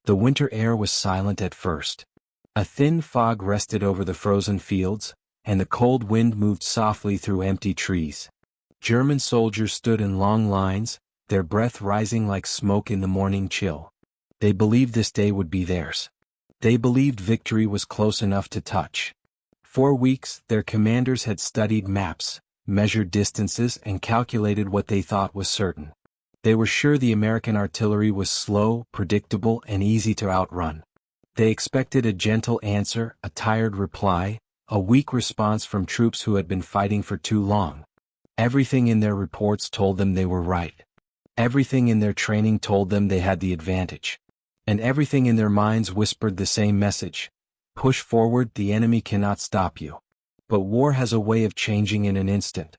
The winter air was silent at first. A thin fog rested over the frozen fields, and the cold wind moved softly through empty trees. German soldiers stood in long lines, their breath rising like smoke in the morning chill. They believed this day would be theirs. They believed victory was close enough to touch. For weeks, their commanders had studied maps, measured distances, and calculated what they thought was certain. They were sure the American artillery was slow, predictable, and easy to outrun. They expected a gentle answer, a tired reply, a weak response from troops who had been fighting for too long. Everything in their reports told them they were right. Everything in their training told them they had the advantage. And everything in their minds whispered the same message: push forward, the enemy cannot stop you. But war has a way of changing in an instant.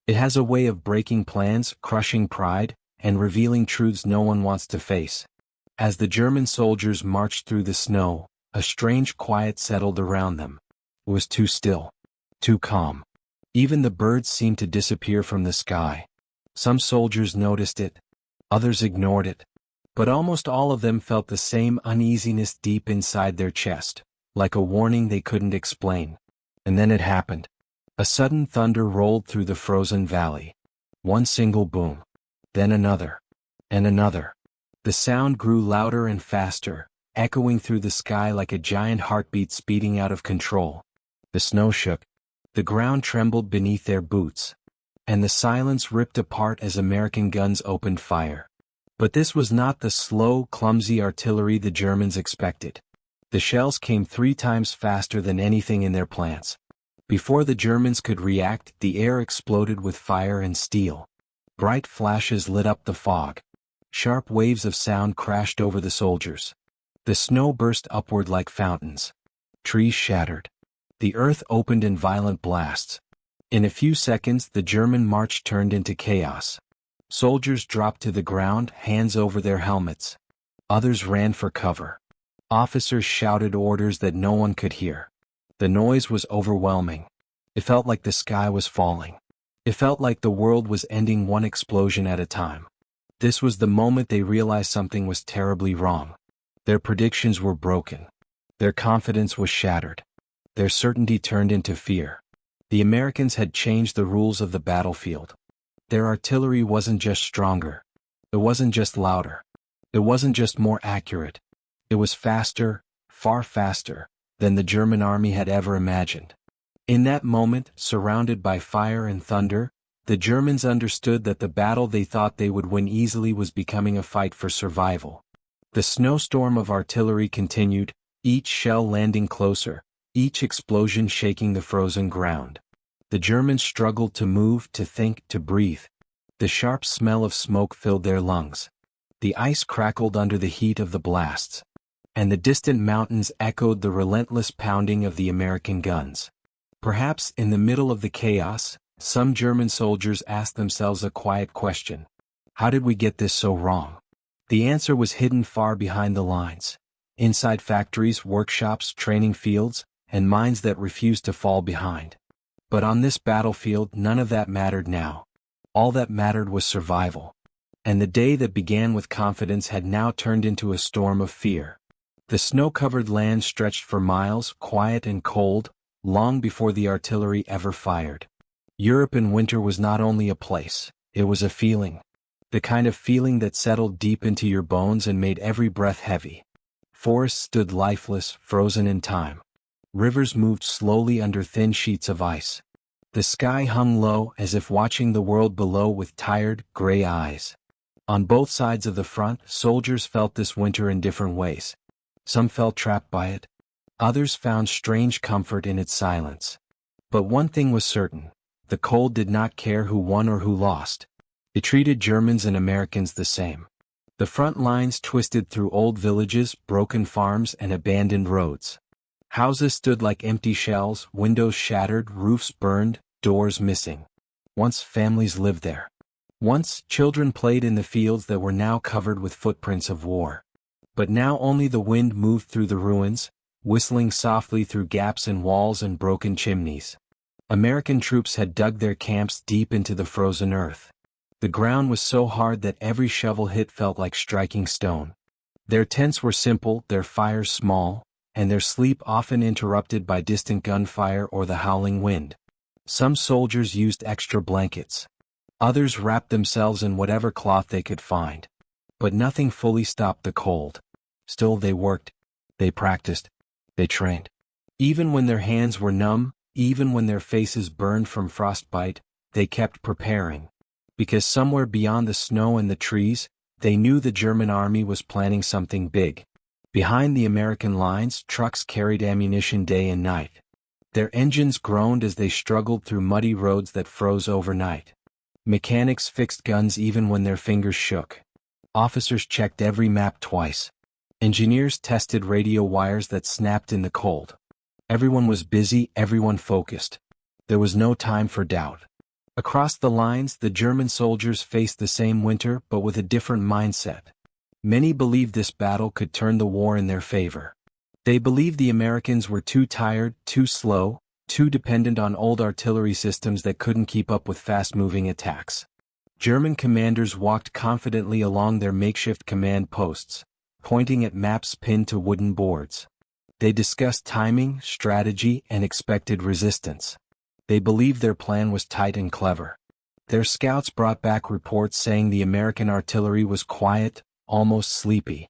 It has a way of breaking plans, crushing pride, and revealing truths no one wants to face. As the German soldiers marched through the snow, a strange quiet settled around them. It was too still, too calm. Even the birds seemed to disappear from the sky. Some soldiers noticed it, others ignored it, but almost all of them felt the same uneasiness deep inside their chest, like a warning they couldn't explain. And then it happened. A sudden thunder rolled through the frozen valley. One single boom, then another, and another. The sound grew louder and faster, echoing through the sky like a giant heartbeat speeding out of control. The snow shook. The ground trembled beneath their boots, and the silence ripped apart as American guns opened fire. But this was not the slow, clumsy artillery the Germans expected. The shells came 3 times faster than anything in their plans. Before the Germans could react, the air exploded with fire and steel. Bright flashes lit up the fog. Sharp waves of sound crashed over the soldiers. The snow burst upward like fountains. Trees shattered. The earth opened in violent blasts. In a few seconds, the German march turned into chaos. Soldiers dropped to the ground, hands over their helmets. Others ran for cover. Officers shouted orders that no one could hear. The noise was overwhelming. It felt like the sky was falling. It felt like the world was ending one explosion at a time. This was the moment they realized something was terribly wrong. Their predictions were broken. Their confidence was shattered. Their certainty turned into fear. The Americans had changed the rules of the battlefield. Their artillery wasn't just stronger. It wasn't just louder. It wasn't just more accurate. It was faster, far faster, than the German army had ever imagined. In that moment, surrounded by fire and thunder, the Germans understood that the battle they thought they would win easily was becoming a fight for survival. The snowstorm of artillery continued, each shell landing closer, each explosion shaking the frozen ground. The Germans struggled to move, to think, to breathe. The sharp smell of smoke filled their lungs. The ice crackled under the heat of the blasts. And the distant mountains echoed the relentless pounding of the American guns. Perhaps in the middle of the chaos, some German soldiers asked themselves a quiet question. How did we get this so wrong? The answer was hidden far behind the lines. Inside factories, workshops, training fields, and mines that refused to fall behind. But on this battlefield, none of that mattered now. All that mattered was survival. And the day that began with confidence had now turned into a storm of fear. The snow-covered land stretched for miles, quiet and cold, long before the artillery ever fired. Europe in winter was not only a place, it was a feeling. The kind of feeling that settled deep into your bones and made every breath heavy. Forests stood lifeless, frozen in time. Rivers moved slowly under thin sheets of ice. The sky hung low, as if watching the world below with tired, gray eyes. On both sides of the front, soldiers felt this winter in different ways. Some felt trapped by it. Others found strange comfort in its silence. But one thing was certain. The cold did not care who won or who lost. It treated Germans and Americans the same. The front lines twisted through old villages, broken farms, and abandoned roads. Houses stood like empty shells, windows shattered, roofs burned, doors missing. Once families lived there. Once children played in the fields that were now covered with footprints of war. But now only the wind moved through the ruins, whistling softly through gaps in walls and broken chimneys. American troops had dug their camps deep into the frozen earth. The ground was so hard that every shovel hit felt like striking stone. Their tents were simple, their fires small, and their sleep often interrupted by distant gunfire or the howling wind. Some soldiers used extra blankets. Others wrapped themselves in whatever cloth they could find. But nothing fully stopped the cold. Still they worked. They practiced. They trained. Even when their hands were numb, even when their faces burned from frostbite, they kept preparing. Because somewhere beyond the snow and the trees, they knew the German army was planning something big. Behind the American lines, trucks carried ammunition day and night. Their engines groaned as they struggled through muddy roads that froze overnight. Mechanics fixed guns even when their fingers shook. Officers checked every map twice. Engineers tested radio wires that snapped in the cold. Everyone was busy, everyone focused. There was no time for doubt. Across the lines, the German soldiers faced the same winter but with a different mindset. Many believed this battle could turn the war in their favor. They believed the Americans were too tired, too slow, too dependent on old artillery systems that couldn't keep up with fast-moving attacks. German commanders walked confidently along their makeshift command posts, pointing at maps pinned to wooden boards. They discussed timing, strategy, and expected resistance. They believed their plan was tight and clever. Their scouts brought back reports saying the American artillery was quiet, almost sleepy.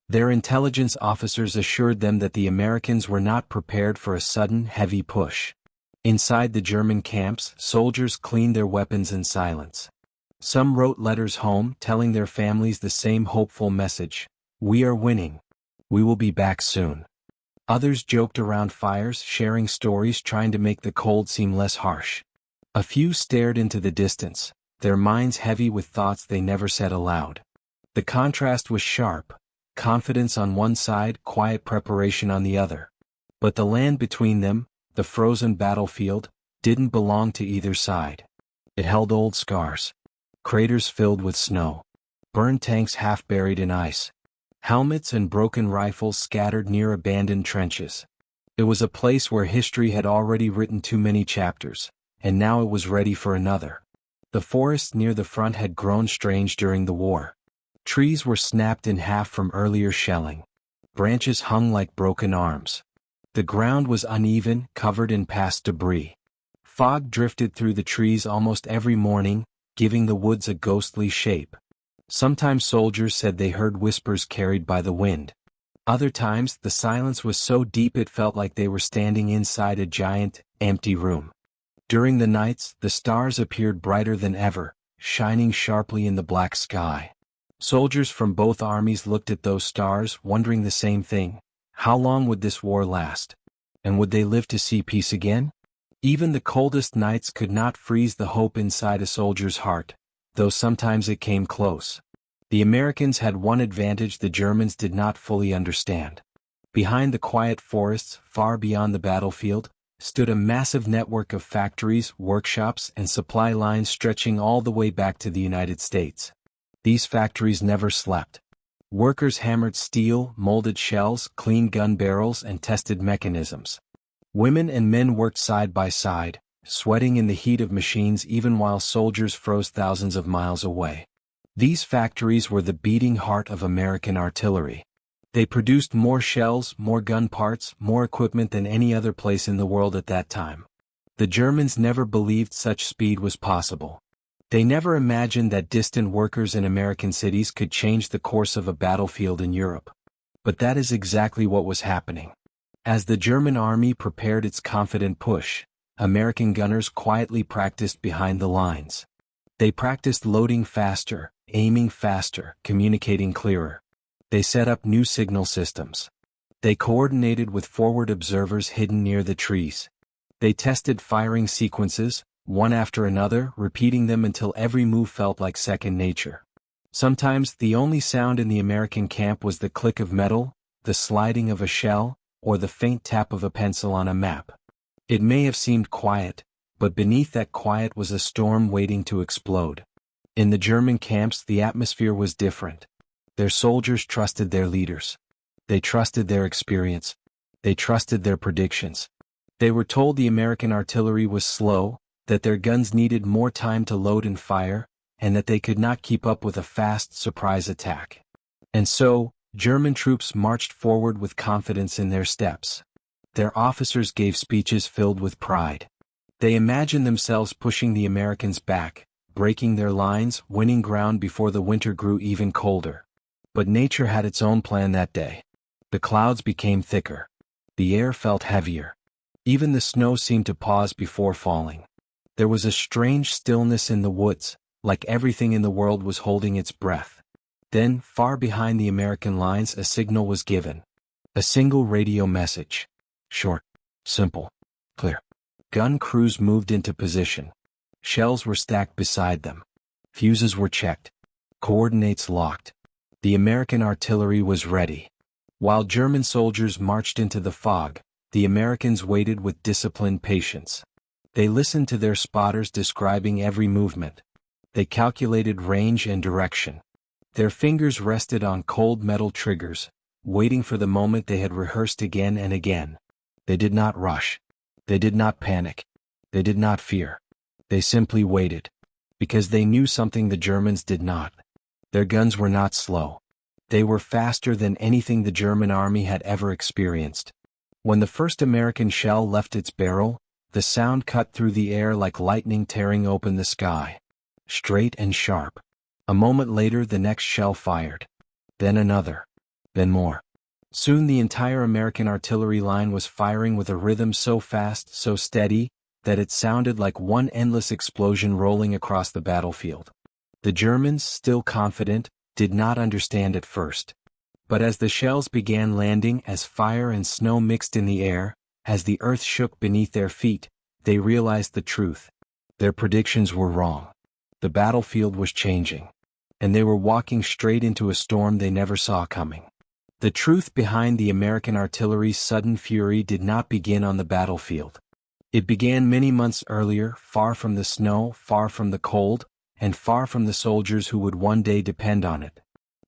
Their intelligence officers assured them that the Americans were not prepared for a sudden, heavy push. Inside the German camps, soldiers cleaned their weapons in silence. Some wrote letters home telling their families the same hopeful message: "We are winning. We will be back soon." Others joked around fires, sharing stories, trying to make the cold seem less harsh. A few stared into the distance, their minds heavy with thoughts they never said aloud. The contrast was sharp: confidence on one side, quiet preparation on the other. But the land between them, the frozen battlefield, didn't belong to either side. It held old scars. Craters filled with snow. Burned tanks half buried in ice. Helmets and broken rifles scattered near abandoned trenches. It was a place where history had already written too many chapters, and now it was ready for another. The forest near the front had grown strange during the war. Trees were snapped in half from earlier shelling. Branches hung like broken arms. The ground was uneven, covered in past debris. Fog drifted through the trees almost every morning, giving the woods a ghostly shape. Sometimes soldiers said they heard whispers carried by the wind. Other times, the silence was so deep it felt like they were standing inside a giant, empty room. During the nights, the stars appeared brighter than ever, shining sharply in the black sky. Soldiers from both armies looked at those stars, wondering the same thing: how long would this war last? And would they live to see peace again? Even the coldest nights could not freeze the hope inside a soldier's heart, though sometimes it came close. The Americans had one advantage the Germans did not fully understand. Behind the quiet forests, far beyond the battlefield, stood a massive network of factories, workshops, and supply lines stretching all the way back to the United States. These factories never slept. Workers hammered steel, molded shells, cleaned gun barrels, and tested mechanisms. Women and men worked side by side, sweating in the heat of machines even while soldiers froze thousands of miles away. These factories were the beating heart of American artillery. They produced more shells, more gun parts, more equipment than any other place in the world at that time. The Germans never believed such speed was possible. They never imagined that distant workers in American cities could change the course of a battlefield in Europe. But that is exactly what was happening. As the German army prepared its confident push, American gunners quietly practiced behind the lines. They practiced loading faster, aiming faster, communicating clearer. They set up new signal systems. They coordinated with forward observers hidden near the trees. They tested firing sequences, one after another, repeating them until every move felt like second nature. Sometimes the only sound in the American camp was the click of metal, the sliding of a shell, or the faint tap of a pencil on a map. It may have seemed quiet, but beneath that quiet was a storm waiting to explode. In the German camps, the atmosphere was different. Their soldiers trusted their leaders. They trusted their experience. They trusted their predictions. They were told the American artillery was slow, that their guns needed more time to load and fire, and that they could not keep up with a fast surprise attack. And so, German troops marched forward with confidence in their steps. Their officers gave speeches filled with pride. They imagined themselves pushing the Americans back, breaking their lines, winning ground before the winter grew even colder. But nature had its own plan that day. The clouds became thicker. The air felt heavier. Even the snow seemed to pause before falling. There was a strange stillness in the woods, like everything in the world was holding its breath. Then, far behind the American lines, a signal was given. A single radio message. Short, simple, clear. Gun crews moved into position. Shells were stacked beside them. Fuses were checked. Coordinates locked. The American artillery was ready. While German soldiers marched into the fog, the Americans waited with disciplined patience. They listened to their spotters describing every movement. They calculated range and direction. Their fingers rested on cold metal triggers, waiting for the moment they had rehearsed again and again. They did not rush. They did not panic. They did not fear. They simply waited. Because they knew something the Germans did not. Their guns were not slow. They were faster than anything the German army had ever experienced. When the first American shell left its barrel, the sound cut through the air like lightning tearing open the sky. Straight and sharp. A moment later the next shell fired. Then another. Then more. Soon the entire American artillery line was firing with a rhythm so fast, so steady, that it sounded like one endless explosion rolling across the battlefield. The Germans, still confident, did not understand at first. But as the shells began landing, as fire and snow mixed in the air, as the earth shook beneath their feet, they realized the truth. Their predictions were wrong. The battlefield was changing. And they were walking straight into a storm they never saw coming. The truth behind the American artillery's sudden fury did not begin on the battlefield. It began many months earlier, far from the snow, far from the cold, and far from the soldiers who would one day depend on it.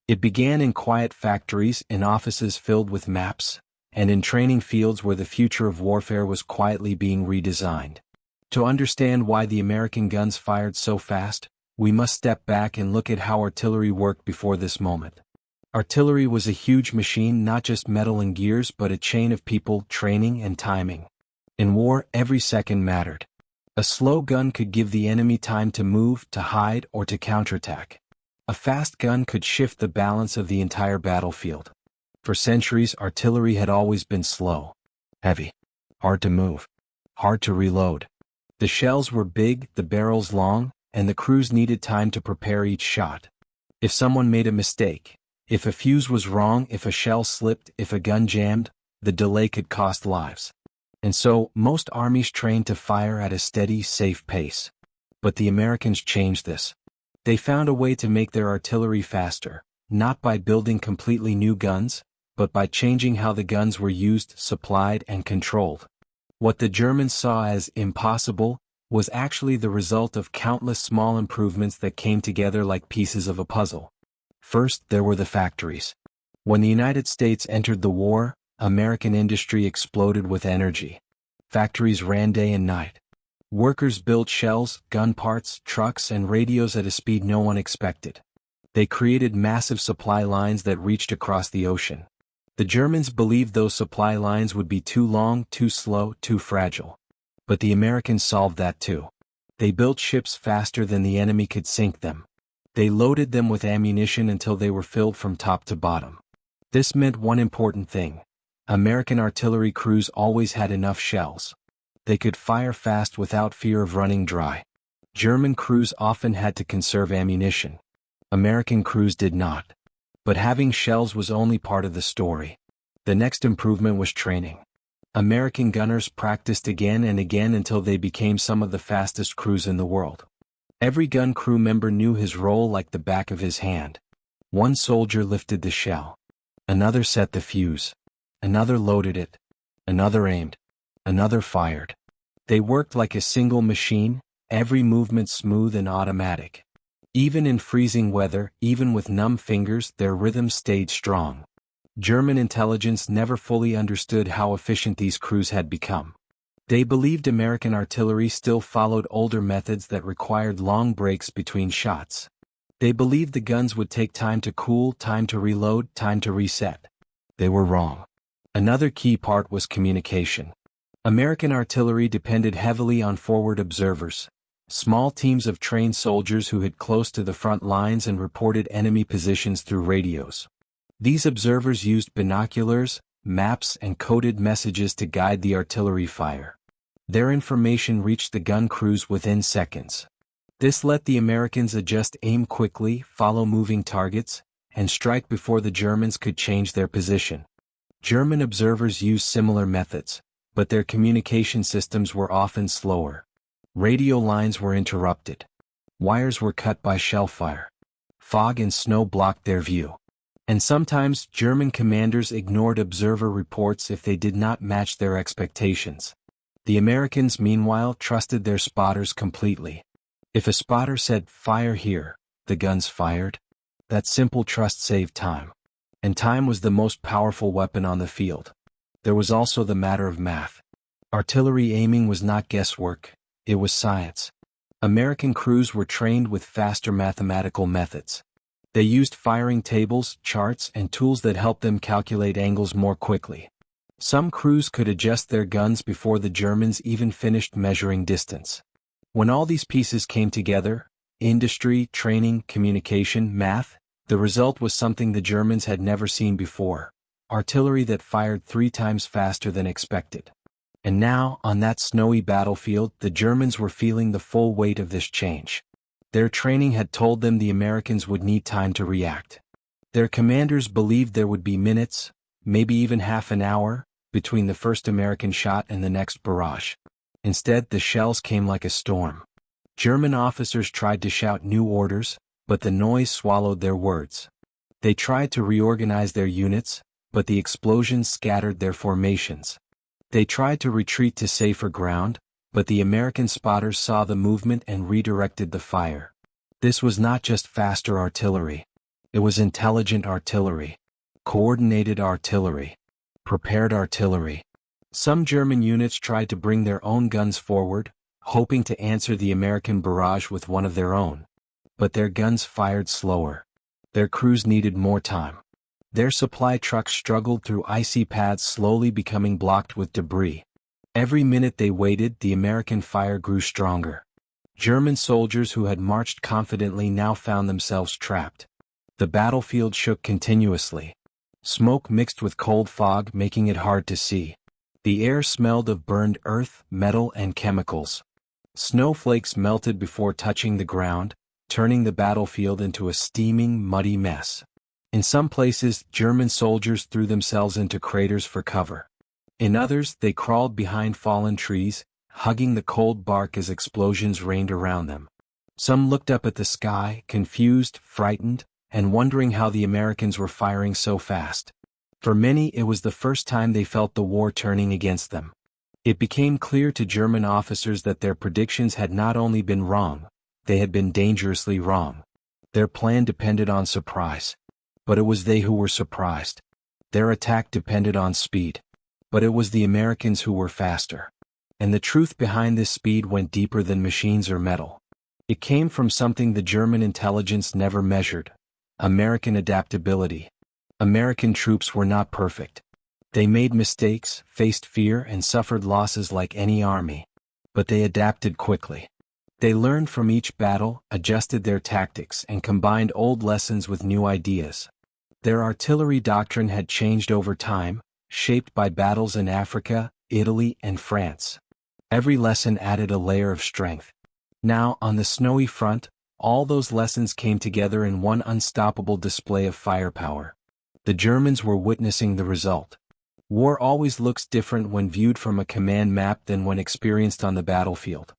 It began in quiet factories, in offices filled with maps, and in training fields where the future of warfare was quietly being redesigned. To understand why the American guns fired so fast, we must step back and look at how artillery worked before this moment. Artillery was a huge machine, not just metal and gears, but a chain of people, training, and timing. In war, every second mattered. A slow gun could give the enemy time to move, to hide, or to counterattack. A fast gun could shift the balance of the entire battlefield. For centuries, artillery had always been slow, heavy, hard to move, hard to reload. The shells were big, the barrels long, and the crews needed time to prepare each shot. If someone made a mistake, if a fuse was wrong, if a shell slipped, if a gun jammed, the delay could cost lives. And so, most armies trained to fire at a steady, safe pace. But the Americans changed this. They found a way to make their artillery faster, not by building completely new guns, but by changing how the guns were used, supplied, and controlled. What the Germans saw as impossible was actually the result of countless small improvements that came together like pieces of a puzzle. First, there were the factories. When the United States entered the war, American industry exploded with energy. Factories ran day and night. Workers built shells, gun parts, trucks, and radios at a speed no one expected. They created massive supply lines that reached across the ocean. The Germans believed those supply lines would be too long, too slow, too fragile. But the Americans solved that too. They built ships faster than the enemy could sink them. They loaded them with ammunition until they were filled from top to bottom. This meant one important thing. American artillery crews always had enough shells. They could fire fast without fear of running dry. German crews often had to conserve ammunition. American crews did not. But having shells was only part of the story. The next improvement was training. American gunners practiced again and again until they became some of the fastest crews in the world. Every gun crew member knew his role like the back of his hand. One soldier lifted the shell. Another set the fuse. Another loaded it. Another aimed. Another fired. They worked like a single machine, every movement smooth and automatic. Even in freezing weather, even with numb fingers, their rhythm stayed strong. German intelligence never fully understood how efficient these crews had become. They believed American artillery still followed older methods that required long breaks between shots. They believed the guns would take time to cool, time to reload, time to reset. They were wrong. Another key part was communication. American artillery depended heavily on forward observers, small teams of trained soldiers who hid close to the front lines and reported enemy positions through radios. These observers used binoculars, maps, and coded messages to guide the artillery fire. Their information reached the gun crews within seconds. This let the Americans adjust aim quickly, follow moving targets, and strike before the Germans could change their position. German observers used similar methods, but their communication systems were often slower. Radio lines were interrupted. Wires were cut by shellfire. Fog and snow blocked their view. And sometimes German commanders ignored observer reports if they did not match their expectations. The Americans, meanwhile, trusted their spotters completely. If a spotter said, "Fire here," the guns fired. That simple trust saved time. And time was the most powerful weapon on the field. There was also the matter of math. Artillery aiming was not guesswork, it was science. American crews were trained with faster mathematical methods. They used firing tables, charts, and tools that helped them calculate angles more quickly. Some crews could adjust their guns before the Germans even finished measuring distance. When all these pieces came together, industry, training, communication, math, the result was something the Germans had never seen before: artillery that fired 3 times faster than expected. And now, on that snowy battlefield, the Germans were feeling the full weight of this change. Their training had told them the Americans would need time to react. Their commanders believed there would be minutes, maybe even half an hour, between the first American shot and the next barrage. Instead, the shells came like a storm. German officers tried to shout new orders, but the noise swallowed their words. They tried to reorganize their units, but the explosions scattered their formations. They tried to retreat to safer ground, but the American spotters saw the movement and redirected the fire. This was not just faster artillery. It was intelligent artillery, coordinated artillery, prepared artillery. Some German units tried to bring their own guns forward, hoping to answer the American barrage with one of their own. But their guns fired slower. Their crews needed more time. Their supply trucks struggled through icy paths, slowly becoming blocked with debris. Every minute they waited, the American fire grew stronger. German soldiers who had marched confidently now found themselves trapped. The battlefield shook continuously. Smoke mixed with cold fog, making it hard to see. The air smelled of burned earth, metal, and chemicals. Snowflakes melted before touching the ground, turning the battlefield into a steaming, muddy mess. In some places, German soldiers threw themselves into craters for cover. In others, they crawled behind fallen trees, hugging the cold bark as explosions rained around them. Some looked up at the sky, confused, frightened, and wondering how the Americans were firing so fast. For many, it was the first time they felt the war turning against them. It became clear to German officers that their predictions had not only been wrong, they had been dangerously wrong. Their plan depended on surprise. But it was they who were surprised. Their attack depended on speed. But it was the Americans who were faster. And the truth behind this speed went deeper than machines or metal. It came from something the German intelligence never measured: American adaptability. American troops were not perfect. They made mistakes, faced fear, and suffered losses like any army. But they adapted quickly. They learned from each battle, adjusted their tactics, and combined old lessons with new ideas. Their artillery doctrine had changed over time, shaped by battles in Africa, Italy, and France. Every lesson added a layer of strength. Now, on the snowy front, all those lessons came together in one unstoppable display of firepower. The Germans were witnessing the result. War always looks different when viewed from a command map than when experienced on the battlefield.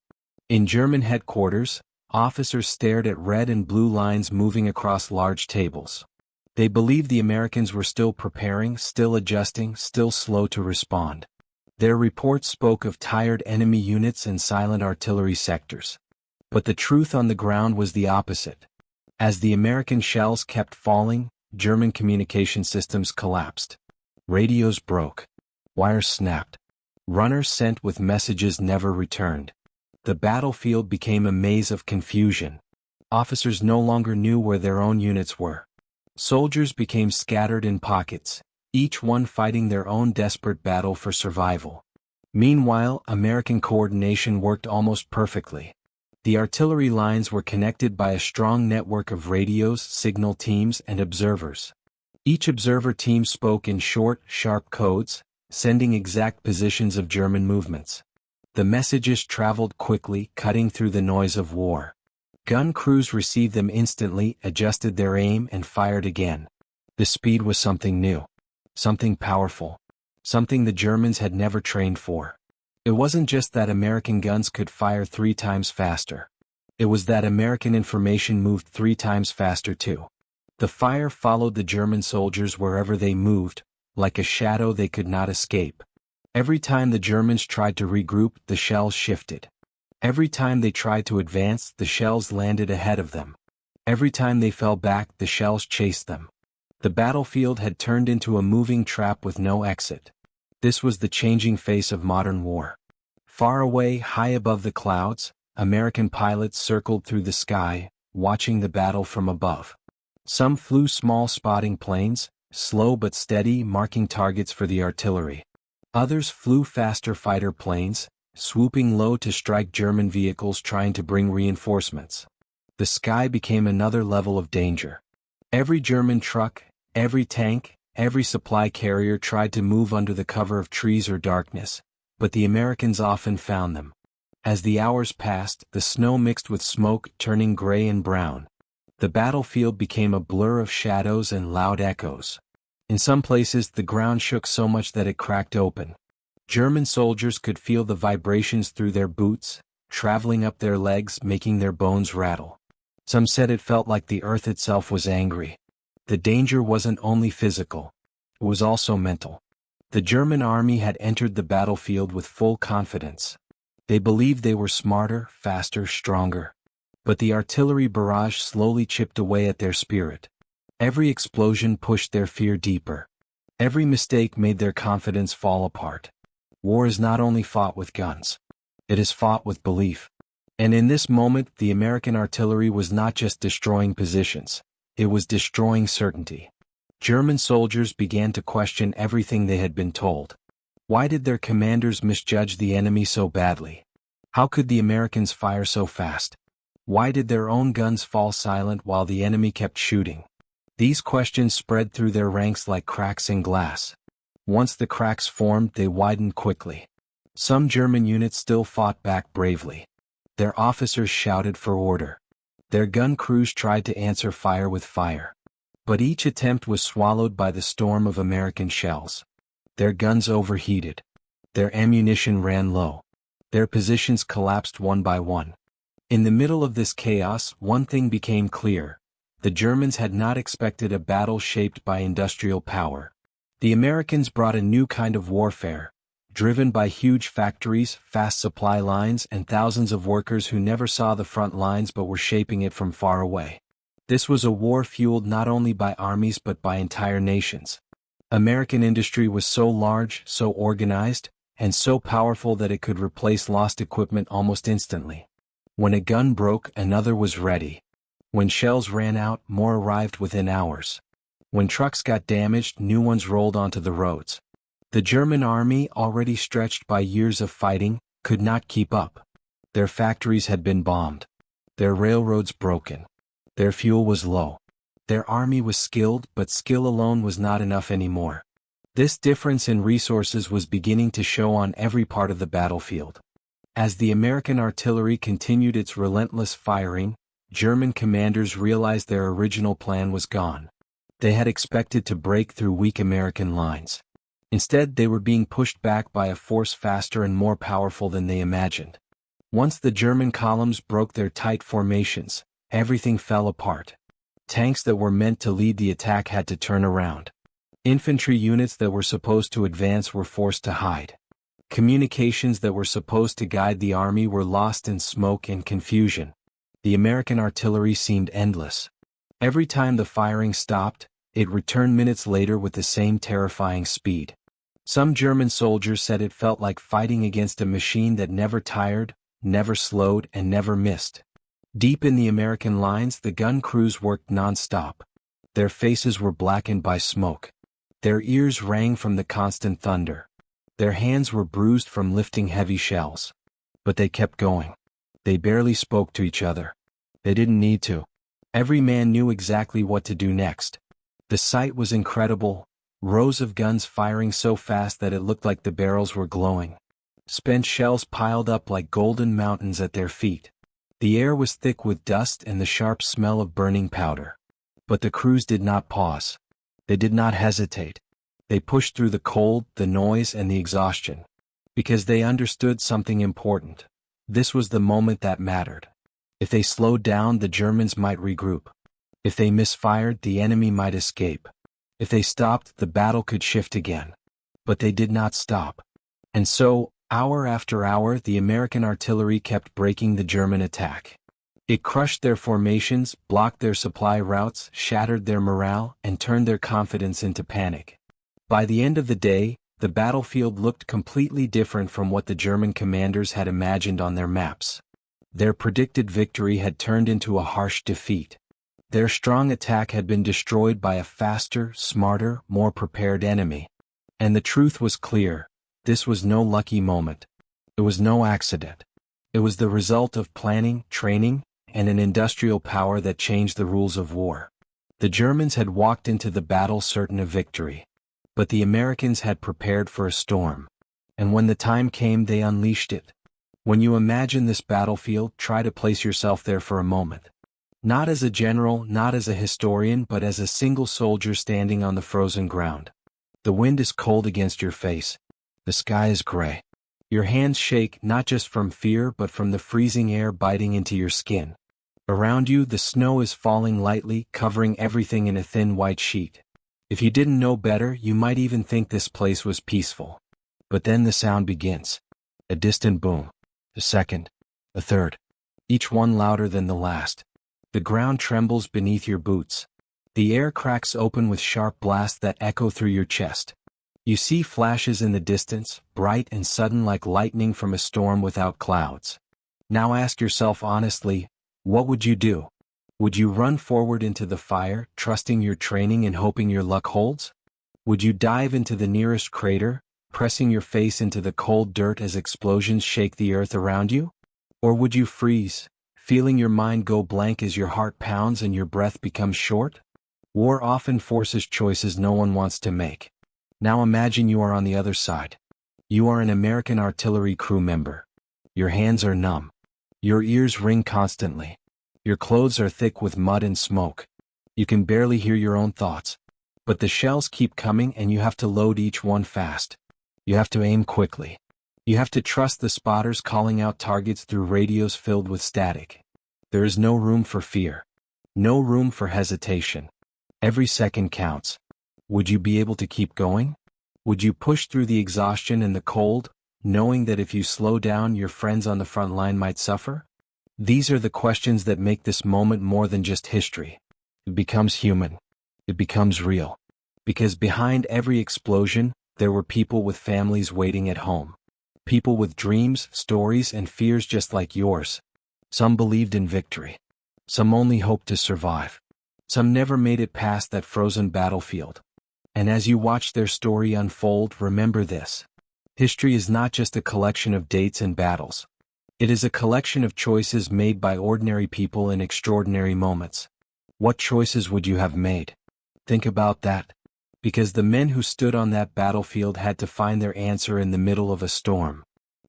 In German headquarters, officers stared at red and blue lines moving across large tables. They believed the Americans were still preparing, still adjusting, still slow to respond. Their reports spoke of tired enemy units and silent artillery sectors. But the truth on the ground was the opposite. As the American shells kept falling, German communication systems collapsed. Radios broke. Wires snapped. Runners sent with messages never returned. The battlefield became a maze of confusion. Officers no longer knew where their own units were. Soldiers became scattered in pockets, each one fighting their own desperate battle for survival. Meanwhile, American coordination worked almost perfectly. The artillery lines were connected by a strong network of radios, signal teams, and observers. Each observer team spoke in short, sharp codes, sending exact positions of German movements. The messages traveled quickly, cutting through the noise of war. Gun crews received them instantly, adjusted their aim, and fired again. The speed was something new. Something powerful. Something the Germans had never trained for. It wasn't just that American guns could fire 3 times faster. It was that American information moved 3 times faster too. The fire followed the German soldiers wherever they moved, like a shadow they could not escape. Every time the Germans tried to regroup, the shells shifted. Every time they tried to advance, the shells landed ahead of them. Every time they fell back, the shells chased them. The battlefield had turned into a moving trap with no exit. This was the changing face of modern war. Far away, high above the clouds, American pilots circled through the sky, watching the battle from above. Some flew small spotting planes, slow but steady, marking targets for the artillery. Others flew faster fighter planes, swooping low to strike German vehicles trying to bring reinforcements. The sky became another level of danger. Every German truck, every tank, every supply carrier tried to move under the cover of trees or darkness, but the Americans often found them. As the hours passed, the snow mixed with smoke, turning gray and brown. The battlefield became a blur of shadows and loud echoes. In some places the ground shook so much that it cracked open. German soldiers could feel the vibrations through their boots, traveling up their legs, making their bones rattle. Some said it felt like the earth itself was angry. The danger wasn't only physical. It was also mental. The German army had entered the battlefield with full confidence. They believed they were smarter, faster, stronger. But the artillery barrage slowly chipped away at their spirit. Every explosion pushed their fear deeper. Every mistake made their confidence fall apart. War is not only fought with guns. It is fought with belief. And in this moment, the American artillery was not just destroying positions. It was destroying certainty. German soldiers began to question everything they had been told. Why did their commanders misjudge the enemy so badly? How could the Americans fire so fast? Why did their own guns fall silent while the enemy kept shooting? These questions spread through their ranks like cracks in glass. Once the cracks formed, they widened quickly. Some German units still fought back bravely. Their officers shouted for order. Their gun crews tried to answer fire with fire. But each attempt was swallowed by the storm of American shells. Their guns overheated. Their ammunition ran low. Their positions collapsed one by one. In the middle of this chaos, one thing became clear. The Germans had not expected a battle shaped by industrial power. The Americans brought a new kind of warfare, driven by huge factories, fast supply lines, and thousands of workers who never saw the front lines but were shaping it from far away. This was a war fueled not only by armies but by entire nations. American industry was so large, so organized, and so powerful that it could replace lost equipment almost instantly. When a gun broke, another was ready. When shells ran out, more arrived within hours. When trucks got damaged, new ones rolled onto the roads. The German army, already stretched by years of fighting, could not keep up. Their factories had been bombed. Their railroads broken. Their fuel was low. Their army was skilled, but skill alone was not enough anymore. This difference in resources was beginning to show on every part of the battlefield. As the American artillery continued its relentless firing, German commanders realized their original plan was gone. They had expected to break through weak American lines. Instead, they were being pushed back by a force faster and more powerful than they imagined. Once the German columns broke their tight formations, everything fell apart. Tanks that were meant to lead the attack had to turn around. Infantry units that were supposed to advance were forced to hide. Communications that were supposed to guide the army were lost in smoke and confusion. The American artillery seemed endless. Every time the firing stopped, it returned minutes later with the same terrifying speed. Some German soldiers said it felt like fighting against a machine that never tired, never slowed, and never missed. Deep in the American lines, the gun crews worked non-stop. Their faces were blackened by smoke. Their ears rang from the constant thunder. Their hands were bruised from lifting heavy shells. But they kept going. They barely spoke to each other. They didn't need to. Every man knew exactly what to do next. The sight was incredible, rows of guns firing so fast that it looked like the barrels were glowing. Spent shells piled up like golden mountains at their feet. The air was thick with dust and the sharp smell of burning powder. But the crews did not pause. They did not hesitate. They pushed through the cold, the noise, and the exhaustion. Because they understood something important. This was the moment that mattered. If they slowed down, the Germans might regroup. If they misfired, the enemy might escape. If they stopped, the battle could shift again. But they did not stop. And so, hour after hour, the American artillery kept breaking the German attack. It crushed their formations, blocked their supply routes, shattered their morale, and turned their confidence into panic. By the end of the day, the battlefield looked completely different from what the German commanders had imagined on their maps. Their predicted victory had turned into a harsh defeat. Their strong attack had been destroyed by a faster, smarter, more prepared enemy. And the truth was clear. This was no lucky moment. It was no accident. It was the result of planning, training, and an industrial power that changed the rules of war. The Germans had walked into the battle certain of victory. But the Americans had prepared for a storm. And when the time came, they unleashed it. When you imagine this battlefield, try to place yourself there for a moment. Not as a general, not as a historian, but as a single soldier standing on the frozen ground. The wind is cold against your face. The sky is gray. Your hands shake not just from fear but from the freezing air biting into your skin. Around you, the snow is falling lightly, covering everything in a thin white sheet. If you didn't know better, you might even think this place was peaceful. But then the sound begins. A distant boom. A second. A third. Each one louder than the last. The ground trembles beneath your boots. The air cracks open with sharp blasts that echo through your chest. You see flashes in the distance, bright and sudden like lightning from a storm without clouds. Now ask yourself honestly, what would you do? Would you run forward into the fire, trusting your training and hoping your luck holds? Would you dive into the nearest crater, pressing your face into the cold dirt as explosions shake the earth around you? Or would you freeze, feeling your mind go blank as your heart pounds and your breath becomes short? War often forces choices no one wants to make. Now imagine you are on the other side. You are an American artillery crew member. Your hands are numb. Your ears ring constantly. Your clothes are thick with mud and smoke. You can barely hear your own thoughts. But the shells keep coming and you have to load each one fast. You have to aim quickly. You have to trust the spotters calling out targets through radios filled with static. There is no room for fear. No room for hesitation. Every second counts. Would you be able to keep going? Would you push through the exhaustion and the cold, knowing that if you slow down, your friends on the front line might suffer? These are the questions that make this moment more than just history. It becomes human. It becomes real. Because behind every explosion, there were people with families waiting at home. People with dreams, stories, and fears just like yours. Some believed in victory. Some only hoped to survive. Some never made it past that frozen battlefield. And as you watch their story unfold, remember this. History is not just a collection of dates and battles. It is a collection of choices made by ordinary people in extraordinary moments. What choices would you have made? Think about that. Because the men who stood on that battlefield had to find their answer in the middle of a storm.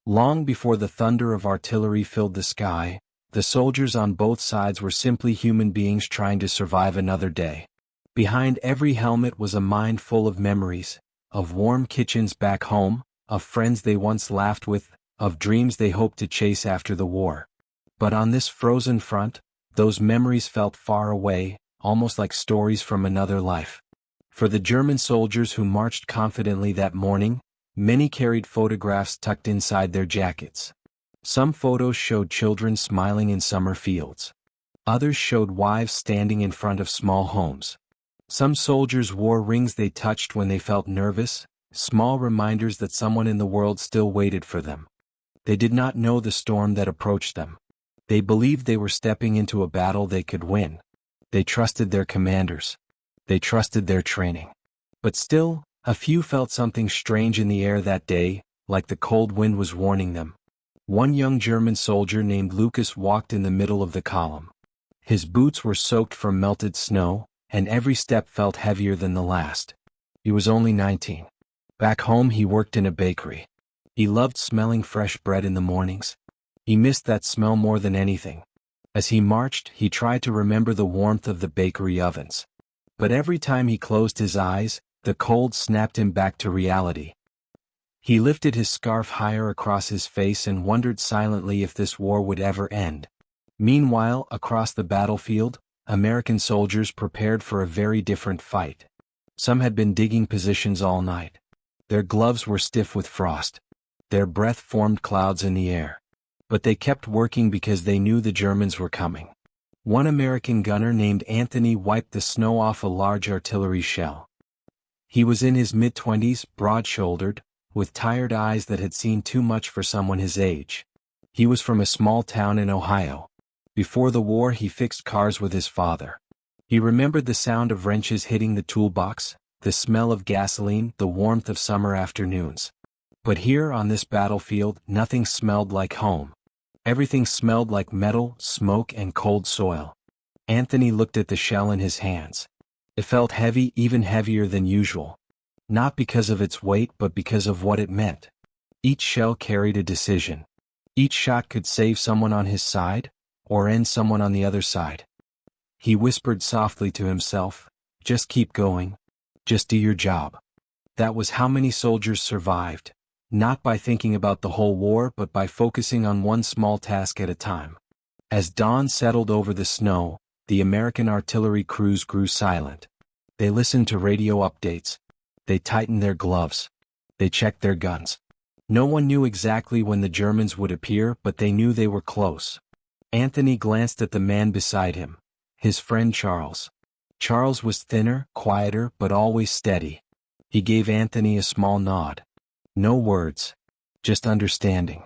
Long before the thunder of artillery filled the sky, the soldiers on both sides were simply human beings trying to survive another day. Behind every helmet was a mind full of memories, of warm kitchens back home, of friends they once laughed with, of dreams they hoped to chase after the war. But on this frozen front, those memories felt far away, almost like stories from another life. For the German soldiers who marched confidently that morning, many carried photographs tucked inside their jackets. Some photos showed children smiling in summer fields. Others showed wives standing in front of small homes. Some soldiers wore rings they touched when they felt nervous, small reminders that someone in the world still waited for them. They did not know the storm that approached them. They believed they were stepping into a battle they could win. They trusted their commanders. They trusted their training. But still, a few felt something strange in the air that day, like the cold wind was warning them. One young German soldier named Lucas walked in the middle of the column. His boots were soaked from melted snow, and every step felt heavier than the last. He was only 19. Back home he worked in a bakery. He loved smelling fresh bread in the mornings. He missed that smell more than anything. As he marched, he tried to remember the warmth of the bakery ovens. But every time he closed his eyes, the cold snapped him back to reality. He lifted his scarf higher across his face and wondered silently if this war would ever end. Meanwhile, across the battlefield, American soldiers prepared for a very different fight. Some had been digging positions all night. Their gloves were stiff with frost. Their breath formed clouds in the air. But they kept working because they knew the Germans were coming. One American gunner named Anthony wiped the snow off a large artillery shell. He was in his mid-20s, broad-shouldered, with tired eyes that had seen too much for someone his age. He was from a small town in Ohio. Before the war he fixed cars with his father. He remembered the sound of wrenches hitting the toolbox, the smell of gasoline, the warmth of summer afternoons. But here on this battlefield, nothing smelled like home. Everything smelled like metal, smoke, and cold soil. Anthony looked at the shell in his hands. It felt heavy, even heavier than usual. Not because of its weight, but because of what it meant. Each shell carried a decision. Each shot could save someone on his side, or end someone on the other side. He whispered softly to himself, "Just keep going. Just do your job." That was how many soldiers survived, not by thinking about the whole war but by focusing on one small task at a time. As dawn settled over the snow, the American artillery crews grew silent. They listened to radio updates. They tightened their gloves. They checked their guns. No one knew exactly when the Germans would appear, but they knew they were close. Anthony glanced at the man beside him, his friend Charles. Charles was thinner, quieter, but always steady. He gave Anthony a small nod. No words, just understanding.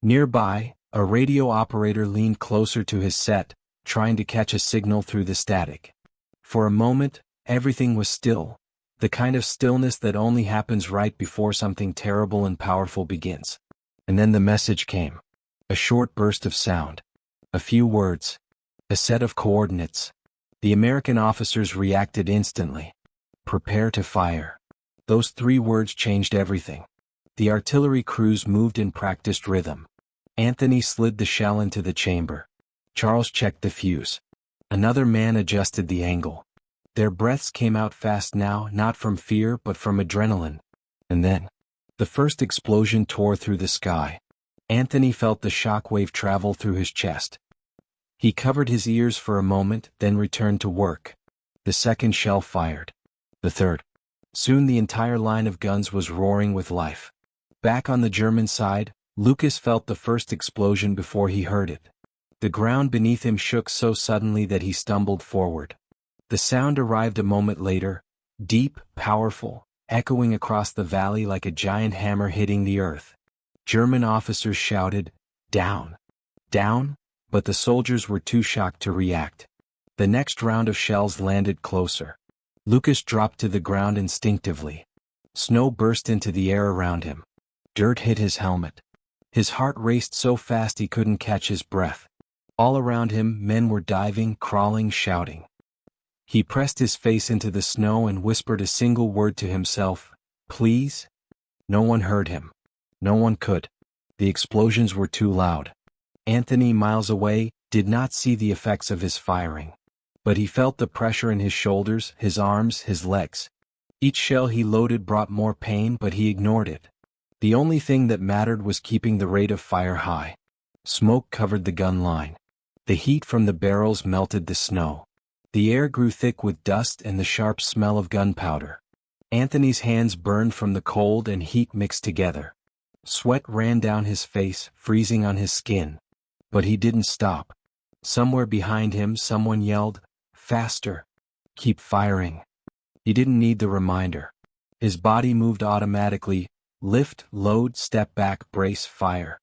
Nearby, a radio operator leaned closer to his set, trying to catch a signal through the static. For a moment, everything was still, the kind of stillness that only happens right before something terrible and powerful begins. And then the message came. A short burst of sound. A few words. A set of coordinates. The American officers reacted instantly. Prepare to fire. Those 3 words changed everything. The artillery crews moved in practiced rhythm. Anthony slid the shell into the chamber. Charles checked the fuse. Another man adjusted the angle. Their breaths came out fast now, not from fear but from adrenaline. And then, the first explosion tore through the sky. Anthony felt the shockwave travel through his chest. He covered his ears for a moment, then returned to work. The second shell fired. The third. Soon the entire line of guns was roaring with life. Back on the German side, Lucas felt the first explosion before he heard it. The ground beneath him shook so suddenly that he stumbled forward. The sound arrived a moment later, deep, powerful, echoing across the valley like a giant hammer hitting the earth. German officers shouted, "Down! Down!" but the soldiers were too shocked to react. The next round of shells landed closer. Lucas dropped to the ground instinctively. Snow burst into the air around him. Dirt hit his helmet. His heart raced so fast he couldn't catch his breath. All around him, men were diving, crawling, shouting. He pressed his face into the snow and whispered a single word to himself, "Please?" No one heard him. No one could. The explosions were too loud. Anthony, miles away, did not see the effects of his firing. But he felt the pressure in his shoulders, his arms, his legs. Each shell he loaded brought more pain, but he ignored it. The only thing that mattered was keeping the rate of fire high. Smoke covered the gun line. The heat from the barrels melted the snow. The air grew thick with dust and the sharp smell of gunpowder. Anthony's hands burned from the cold and heat mixed together. Sweat ran down his face, freezing on his skin. But he didn't stop. Somewhere behind him, someone yelled, "Faster! Keep firing!" He didn't need the reminder. His body moved automatically, lift, load, step back, brace, fire.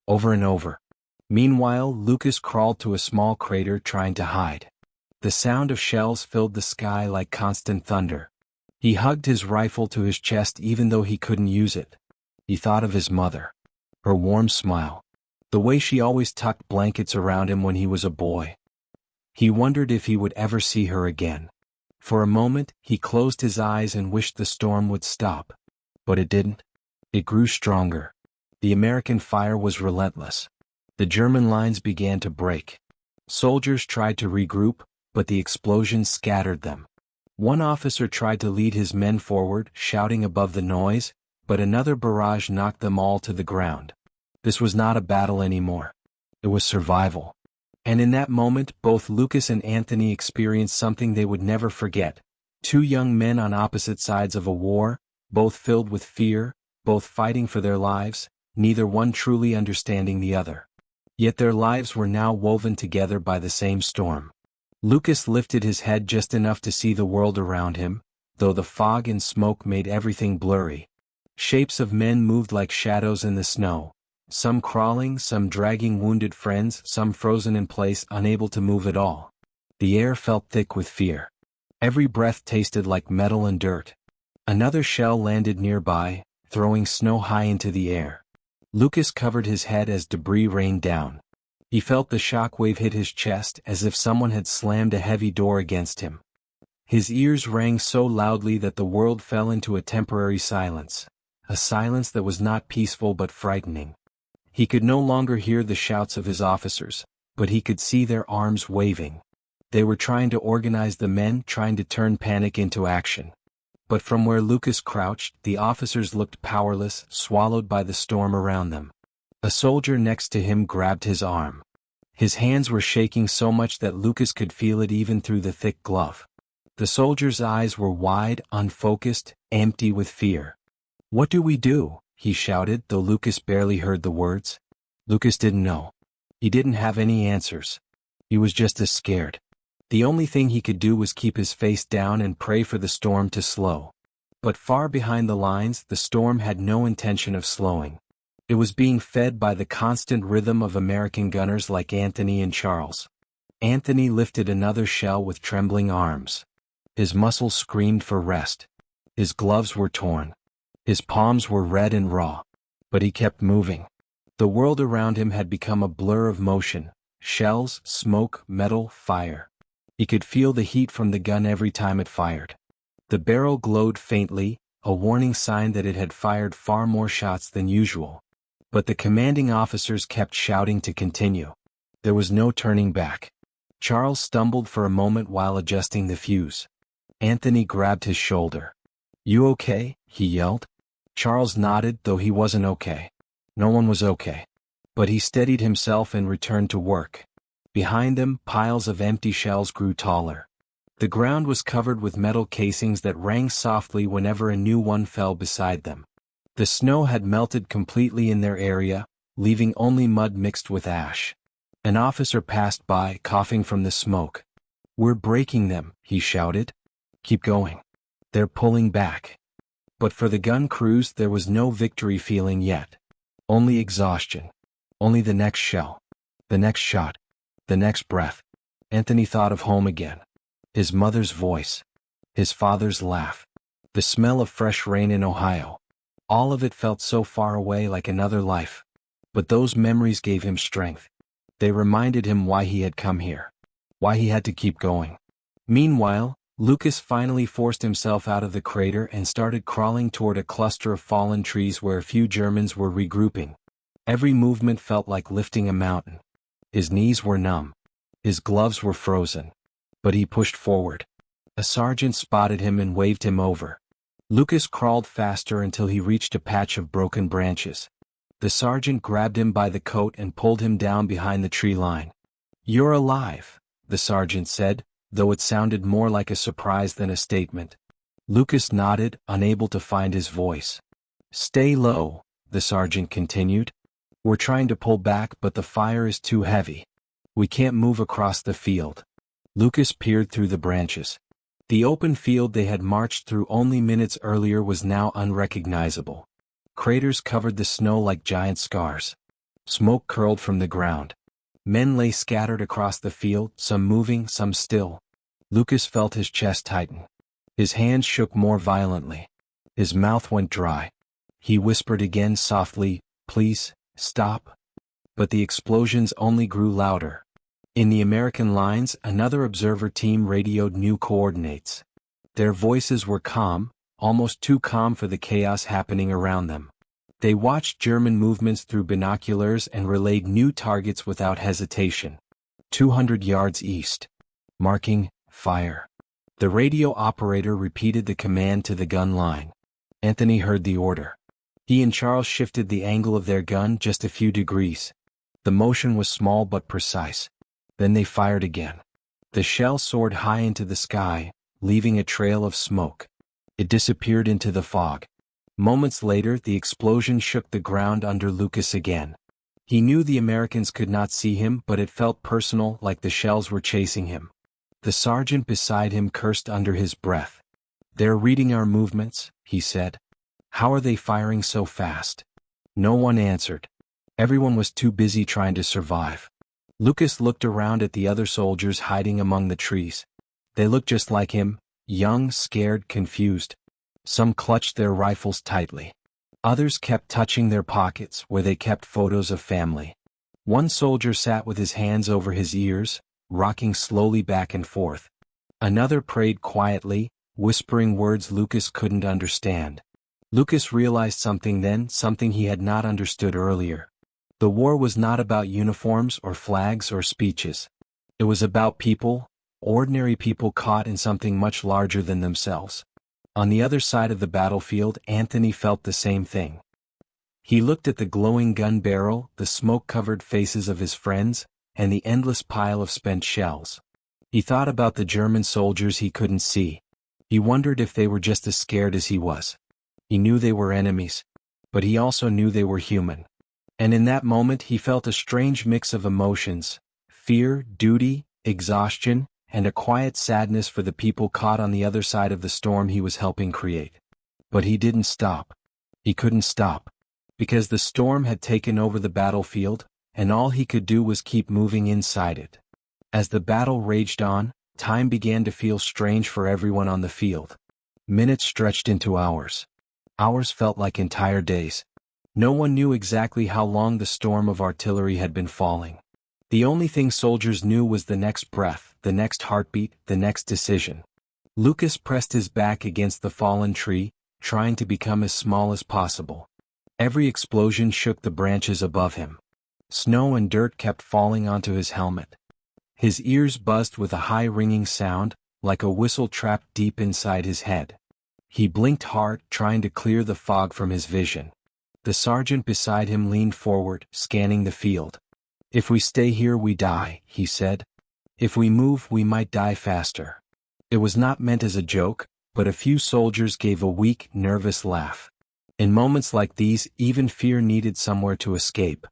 Over and over. Meanwhile, Lucas crawled to a small crater trying to hide. The sound of shells filled the sky like constant thunder. He hugged his rifle to his chest even though he couldn't use it. He thought of his mother. Her warm smile. The way she always tucked blankets around him when he was a boy. He wondered if he would ever see her again. For a moment, he closed his eyes and wished the storm would stop. But it didn't. It grew stronger. The American fire was relentless. The German lines began to break. Soldiers tried to regroup, but the explosions scattered them. One officer tried to lead his men forward, shouting above the noise, but another barrage knocked them all to the ground. This was not a battle anymore. It was survival. And in that moment, both Lucas and Anthony experienced something they would never forget. Two young men on opposite sides of a war, both filled with fear, both fighting for their lives, neither one truly understanding the other. Yet their lives were now woven together by the same storm. Lucas lifted his head just enough to see the world around him, though the fog and smoke made everything blurry. Shapes of men moved like shadows in the snow, some crawling, some dragging wounded friends, some frozen in place, unable to move at all. The air felt thick with fear. Every breath tasted like metal and dirt. Another shell landed nearby, throwing snow high into the air. Lucas covered his head as debris rained down. He felt the shock wave hit his chest as if someone had slammed a heavy door against him. His ears rang so loudly that the world fell into a temporary silence, a silence that was not peaceful but frightening. He could no longer hear the shouts of his officers, but he could see their arms waving. They were trying to organize the men, trying to turn panic into action. But from where Lucas crouched, the officers looked powerless, swallowed by the storm around them. A soldier next to him grabbed his arm. His hands were shaking so much that Lucas could feel it even through the thick glove. The soldier's eyes were wide, unfocused, empty with fear. "What do we do?" he shouted, though Lucas barely heard the words. Lucas didn't know. He didn't have any answers. He was just as scared. The only thing he could do was keep his face down and pray for the storm to slow. But far behind the lines, the storm had no intention of slowing. It was being fed by the constant rhythm of American gunners like Anthony and Charles. Anthony lifted another shell with trembling arms. His muscles screamed for rest. His gloves were torn. His palms were red and raw. But he kept moving. The world around him had become a blur of motion. Shells, smoke, metal, fire. He could feel the heat from the gun every time it fired. The barrel glowed faintly, a warning sign that it had fired far more shots than usual. But the commanding officers kept shouting to continue. There was no turning back. Charles stumbled for a moment while adjusting the fuse. Anthony grabbed his shoulder. "You okay?" he yelled. Charles nodded, though he wasn't okay. No one was okay. But he steadied himself and returned to work. Behind them, piles of empty shells grew taller. The ground was covered with metal casings that rang softly whenever a new one fell beside them. The snow had melted completely in their area, leaving only mud mixed with ash. An officer passed by, coughing from the smoke. "We're breaking them," he shouted. "Keep going. They're pulling back." But for the gun crews there was no victory feeling yet. Only exhaustion. Only the next shell. The next shot. The next breath. Anthony thought of home again. His mother's voice. His father's laugh. The smell of fresh rain in Ohio. All of it felt so far away, like another life. But those memories gave him strength. They reminded him why he had come here. Why he had to keep going. Meanwhile, Lucas finally forced himself out of the crater and started crawling toward a cluster of fallen trees where a few Germans were regrouping. Every movement felt like lifting a mountain. His knees were numb. His gloves were frozen. But he pushed forward. A sergeant spotted him and waved him over. Lucas crawled faster until he reached a patch of broken branches. The sergeant grabbed him by the coat and pulled him down behind the tree line. "You're alive," the sergeant said, though it sounded more like a surprise than a statement. Lucas nodded, unable to find his voice. "Stay low," the sergeant continued. "We're trying to pull back, but the fire is too heavy. We can't move across the field." Lucas peered through the branches. The open field they had marched through only minutes earlier was now unrecognizable. Craters covered the snow like giant scars. Smoke curled from the ground. Men lay scattered across the field, some moving, some still. Lucas felt his chest tighten. His hands shook more violently. His mouth went dry. He whispered again softly, "Please, stop." But the explosions only grew louder. In the American lines, another observer team radioed new coordinates. Their voices were calm, almost too calm for the chaos happening around them. They watched German movements through binoculars and relayed new targets without hesitation. 200 yards east. Marking, fire. The radio operator repeated the command to the gun line. Anthony heard the order. He and Charles shifted the angle of their gun just a few degrees. The motion was small but precise. Then they fired again. The shell soared high into the sky, leaving a trail of smoke. It disappeared into the fog. Moments later, the explosion shook the ground under Lucas again. He knew the Americans could not see him, but it felt personal, like the shells were chasing him. The sergeant beside him cursed under his breath. "They're reading our movements," he said. "How are they firing so fast?" No one answered. Everyone was too busy trying to survive. Lucas looked around at the other soldiers hiding among the trees. They looked just like him, young, scared, confused. Some clutched their rifles tightly. Others kept touching their pockets where they kept photos of family. One soldier sat with his hands over his ears, rocking slowly back and forth. Another prayed quietly, whispering words Lucas couldn't understand. Lucas realized something then, something he had not understood earlier. The war was not about uniforms or flags or speeches. It was about people, ordinary people caught in something much larger than themselves. On the other side of the battlefield, Anthony felt the same thing. He looked at the glowing gun barrel, the smoke-covered faces of his friends, and the endless pile of spent shells. He thought about the German soldiers he couldn't see. He wondered if they were just as scared as he was. He knew they were enemies, but he also knew they were human. And in that moment he felt a strange mix of emotions: fear, duty, exhaustion, and a quiet sadness for the people caught on the other side of the storm he was helping create. But he didn't stop. He couldn't stop. Because the storm had taken over the battlefield, and all he could do was keep moving inside it. As the battle raged on, time began to feel strange for everyone on the field. Minutes stretched into hours. Hours felt like entire days. No one knew exactly how long the storm of artillery had been falling. The only thing soldiers knew was the next breath, the next heartbeat, the next decision. Lucas pressed his back against the fallen tree, trying to become as small as possible. Every explosion shook the branches above him. Snow and dirt kept falling onto his helmet. His ears buzzed with a high ringing sound, like a whistle trapped deep inside his head. He blinked hard, trying to clear the fog from his vision. The sergeant beside him leaned forward, scanning the field. "If we stay here we die," he said. "If we move we might die faster." It was not meant as a joke, but a few soldiers gave a weak, nervous laugh. In moments like these, even fear needed somewhere to escape.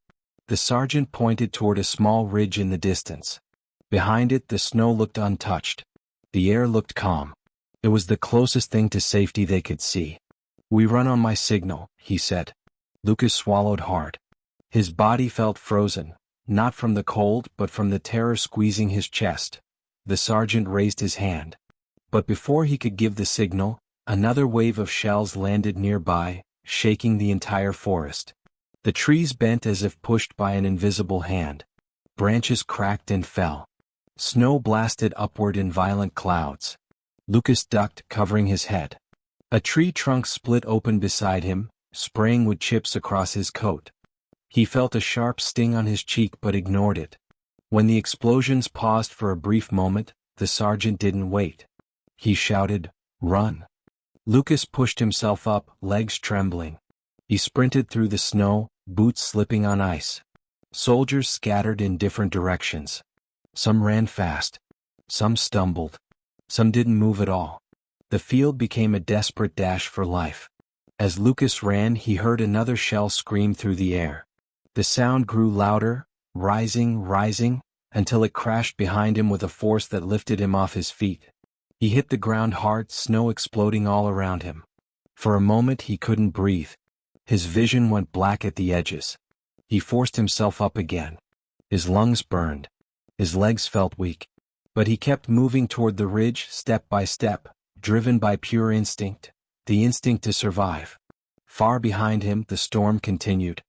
The sergeant pointed toward a small ridge in the distance. Behind it the snow looked untouched. The air looked calm. It was the closest thing to safety they could see. "We run on my signal," he said. Lucas swallowed hard. His body felt frozen, not from the cold but from the terror squeezing his chest. The sergeant raised his hand. But before he could give the signal, another wave of shells landed nearby, shaking the entire forest. The trees bent as if pushed by an invisible hand. Branches cracked and fell. Snow blasted upward in violent clouds. Lucas ducked, covering his head. A tree trunk split open beside him, spraying with chips across his coat. He felt a sharp sting on his cheek but ignored it. When the explosions paused for a brief moment, the sergeant didn't wait. He shouted, "Run!" Lucas pushed himself up, legs trembling. He sprinted through the snow, boots slipping on ice. Soldiers scattered in different directions. Some ran fast. Some stumbled. Some didn't move at all. The field became a desperate dash for life. As Lucas ran, he heard another shell scream through the air. The sound grew louder, rising, until it crashed behind him with a force that lifted him off his feet. He hit the ground hard, snow exploding all around him. For a moment he couldn't breathe. His vision went black at the edges. He forced himself up again. His lungs burned. His legs felt weak. But he kept moving toward the ridge, step by step, driven by pure instinct, the instinct to survive. Far behind him, the storm continued.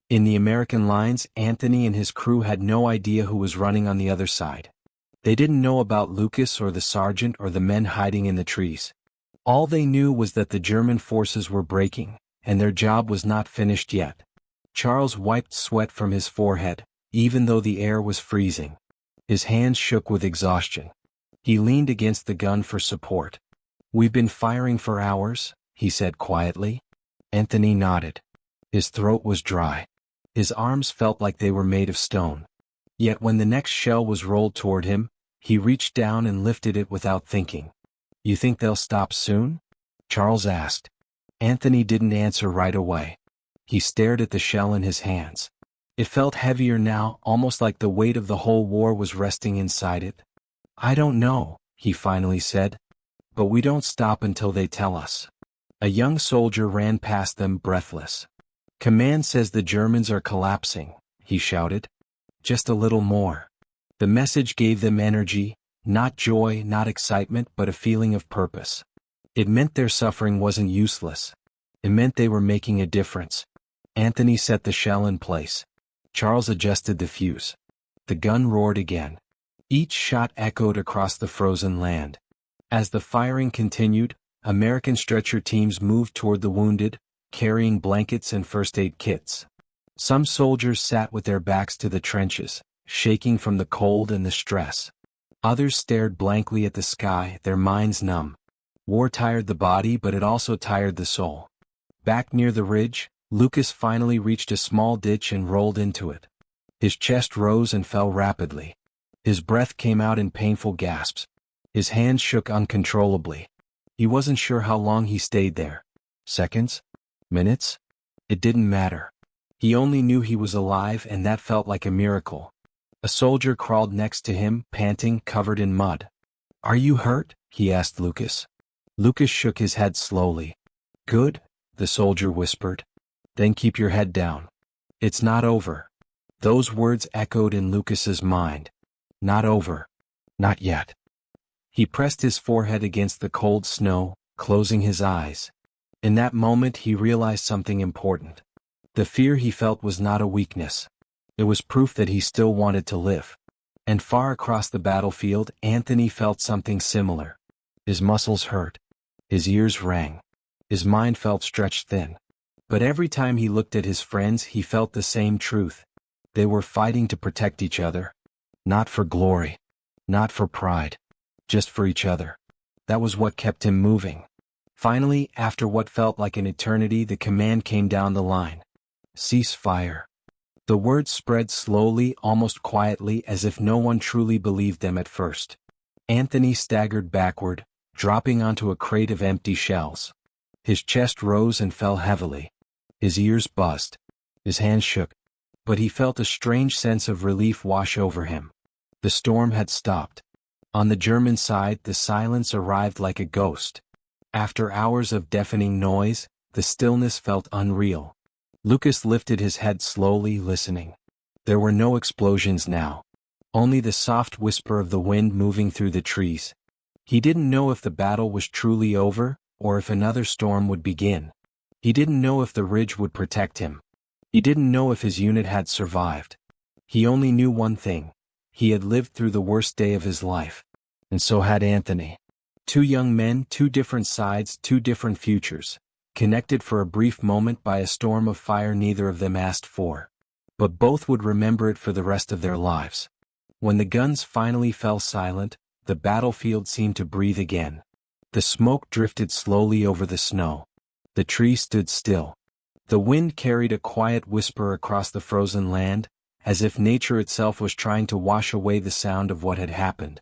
In the American lines, Anthony and his crew had no idea who was running on the other side. They didn't know about Lucas or the sergeant or the men hiding in the trees. All they knew was that the German forces were breaking, and their job was not finished yet. Charles wiped sweat from his forehead, even though the air was freezing. His hands shook with exhaustion. He leaned against the gun for support. "We've been firing for hours," he said quietly. Anthony nodded. His throat was dry. His arms felt like they were made of stone. Yet when the next shell was rolled toward him, he reached down and lifted it without thinking. "You think they'll stop soon?" Charles asked. Anthony didn't answer right away. He stared at the shell in his hands. It felt heavier now, almost like the weight of the whole war was resting inside it. "I don't know," he finally said. "But we don't stop until they tell us." A young soldier ran past them, breathless. "Command says the Germans are collapsing," he shouted. "Just a little more." The message gave them energy, not joy, not excitement, but a feeling of purpose. It meant their suffering wasn't useless. It meant they were making a difference. Anthony set the shell in place. Charles adjusted the fuse. The gun roared again. Each shot echoed across the frozen land. As the firing continued, American stretcher teams moved toward the wounded, carrying blankets and first aid kits. Some soldiers sat with their backs to the trenches, shaking from the cold and the stress. Others stared blankly at the sky, their minds numb. War tired the body, but it also tired the soul. Back near the ridge, Lucas finally reached a small ditch and rolled into it. His chest rose and fell rapidly. His breath came out in painful gasps. His hands shook uncontrollably. He wasn't sure how long he stayed there. Seconds? Minutes? It didn't matter. He only knew he was alive, and that felt like a miracle. A soldier crawled next to him, panting, covered in mud. "Are you hurt?" he asked Lucas. Lucas shook his head slowly. "Good," the soldier whispered. "Then keep your head down. It's not over." Those words echoed in Lucas's mind. Not over. Not yet. He pressed his forehead against the cold snow, closing his eyes. In that moment he realized something important. The fear he felt was not a weakness. It was proof that he still wanted to live. And far across the battlefield, Anthony felt something similar. His muscles hurt. His ears rang. His mind felt stretched thin. But every time he looked at his friends, he felt the same truth. They were fighting to protect each other. Not for glory. Not for pride. Just for each other. That was what kept him moving. Finally, after what felt like an eternity, the command came down the line. "Cease fire." The words spread slowly, almost quietly, as if no one truly believed them at first. Anthony staggered backward, dropping onto a crate of empty shells. His chest rose and fell heavily. His ears buzzed. His hands shook. But he felt a strange sense of relief wash over him. The storm had stopped. On the German side, the silence arrived like a ghost. After hours of deafening noise, the stillness felt unreal. Lucas lifted his head slowly, listening. There were no explosions now. Only the soft whisper of the wind moving through the trees. He didn't know if the battle was truly over, or if another storm would begin. He didn't know if the ridge would protect him. He didn't know if his unit had survived. He only knew one thing. He had lived through the worst day of his life. And so had Anthony. Two young men, two different sides, two different futures, connected for a brief moment by a storm of fire neither of them asked for. But both would remember it for the rest of their lives. When the guns finally fell silent, the battlefield seemed to breathe again. The smoke drifted slowly over the snow. The trees stood still. The wind carried a quiet whisper across the frozen land, as if nature itself was trying to wash away the sound of what had happened.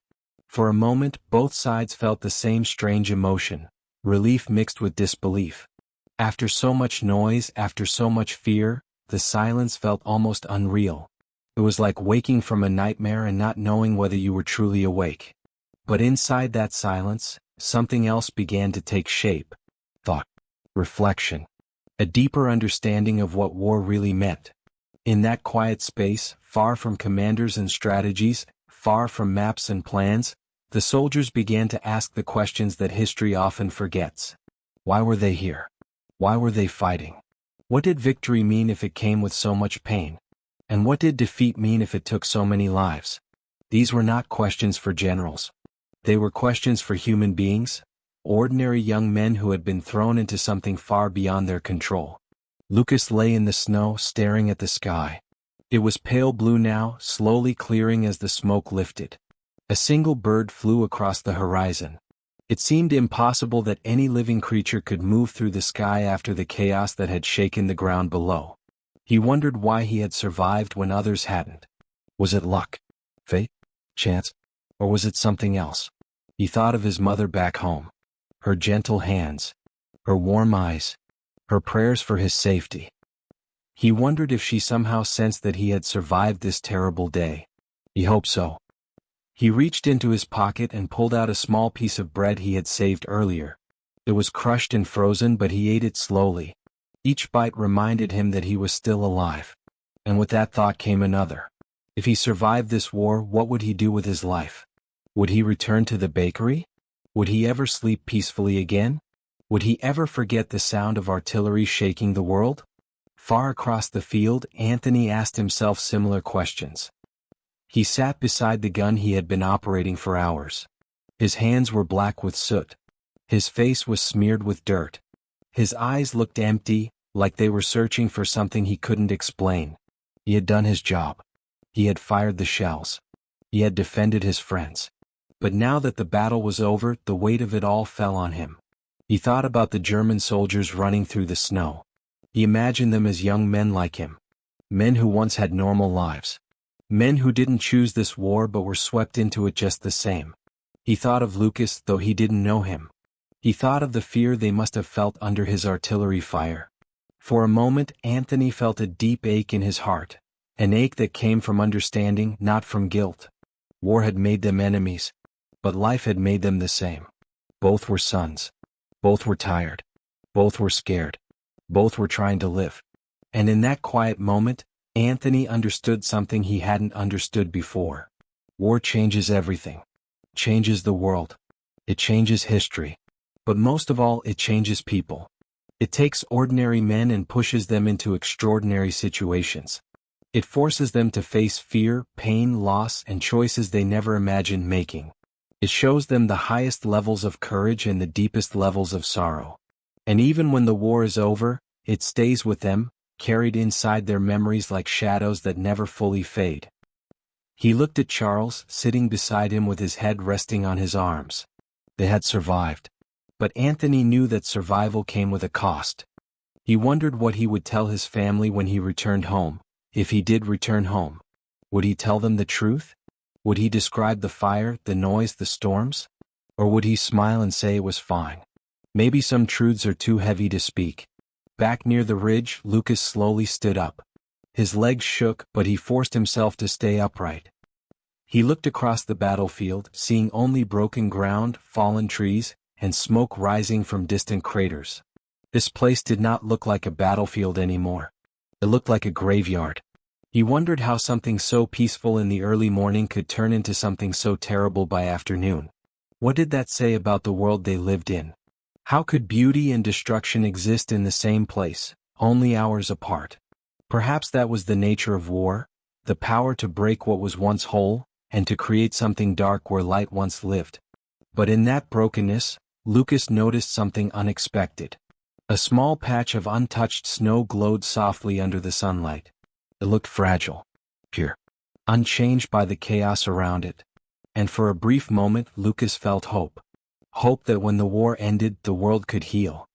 For a moment, both sides felt the same strange emotion, relief mixed with disbelief. After so much noise, after so much fear, the silence felt almost unreal. It was like waking from a nightmare and not knowing whether you were truly awake. But inside that silence, something else began to take shape. Thought. Reflection. A deeper understanding of what war really meant. In that quiet space, far from commanders and strategies, far from maps and plans, the soldiers began to ask the questions that history often forgets. Why were they here? Why were they fighting? What did victory mean if it came with so much pain? And what did defeat mean if it took so many lives? These were not questions for generals. They were questions for human beings, ordinary young men who had been thrown into something far beyond their control. Lucas lay in the snow, staring at the sky. It was pale blue now, slowly clearing as the smoke lifted. A single bird flew across the horizon. It seemed impossible that any living creature could move through the sky after the chaos that had shaken the ground below. He wondered why he had survived when others hadn't. Was it luck? Fate? Chance? Or was it something else? He thought of his mother back home. Her gentle hands. Her warm eyes. Her prayers for his safety. He wondered if she somehow sensed that he had survived this terrible day. He hoped so. He reached into his pocket and pulled out a small piece of bread he had saved earlier. It was crushed and frozen, but he ate it slowly. Each bite reminded him that he was still alive. And with that thought came another. If he survived this war, what would he do with his life? Would he return to the bakery? Would he ever sleep peacefully again? Would he ever forget the sound of artillery shaking the world? Far across the field, Anthony asked himself similar questions. He sat beside the gun he had been operating for hours. His hands were black with soot. His face was smeared with dirt. His eyes looked empty, like they were searching for something he couldn't explain. He had done his job. He had fired the shells. He had defended his friends. But now that the battle was over, the weight of it all fell on him. He thought about the German soldiers running through the snow. He imagined them as young men like him. Men who once had normal lives. Men who didn't choose this war but were swept into it just the same. He thought of Lucas, though he didn't know him. He thought of the fear they must have felt under his artillery fire. For a moment, Anthony felt a deep ache in his heart. An ache that came from understanding, not from guilt. War had made them enemies, but life had made them the same. Both were sons. Both were tired. Both were scared. Both were trying to live. And in that quiet moment, Anthony understood something he hadn't understood before. War changes everything. Changes the world. It changes history. But most of all, it changes people. It takes ordinary men and pushes them into extraordinary situations. It forces them to face fear, pain, loss, and choices they never imagined making. It shows them the highest levels of courage and the deepest levels of sorrow. And even when the war is over, it stays with them, carried inside their memories like shadows that never fully fade. He looked at Charles, sitting beside him with his head resting on his arms. They had survived. But Anthony knew that survival came with a cost. He wondered what he would tell his family when he returned home, if he did return home. Would he tell them the truth? Would he describe the fire, the noise, the storms? Or would he smile and say it was fine? Maybe some truths are too heavy to speak. Back near the ridge, Lucas slowly stood up. His legs shook, but he forced himself to stay upright. He looked across the battlefield, seeing only broken ground, fallen trees, and smoke rising from distant craters. This place did not look like a battlefield anymore. It looked like a graveyard. He wondered how something so peaceful in the early morning could turn into something so terrible by afternoon. What did that say about the world they lived in? How could beauty and destruction exist in the same place, only hours apart? Perhaps that was the nature of war, the power to break what was once whole, and to create something dark where light once lived. But in that brokenness, Lucas noticed something unexpected. A small patch of untouched snow glowed softly under the sunlight. It looked fragile, pure, unchanged by the chaos around it. And for a brief moment, Lucas felt hope. Hope that when the war ended, the world could heal.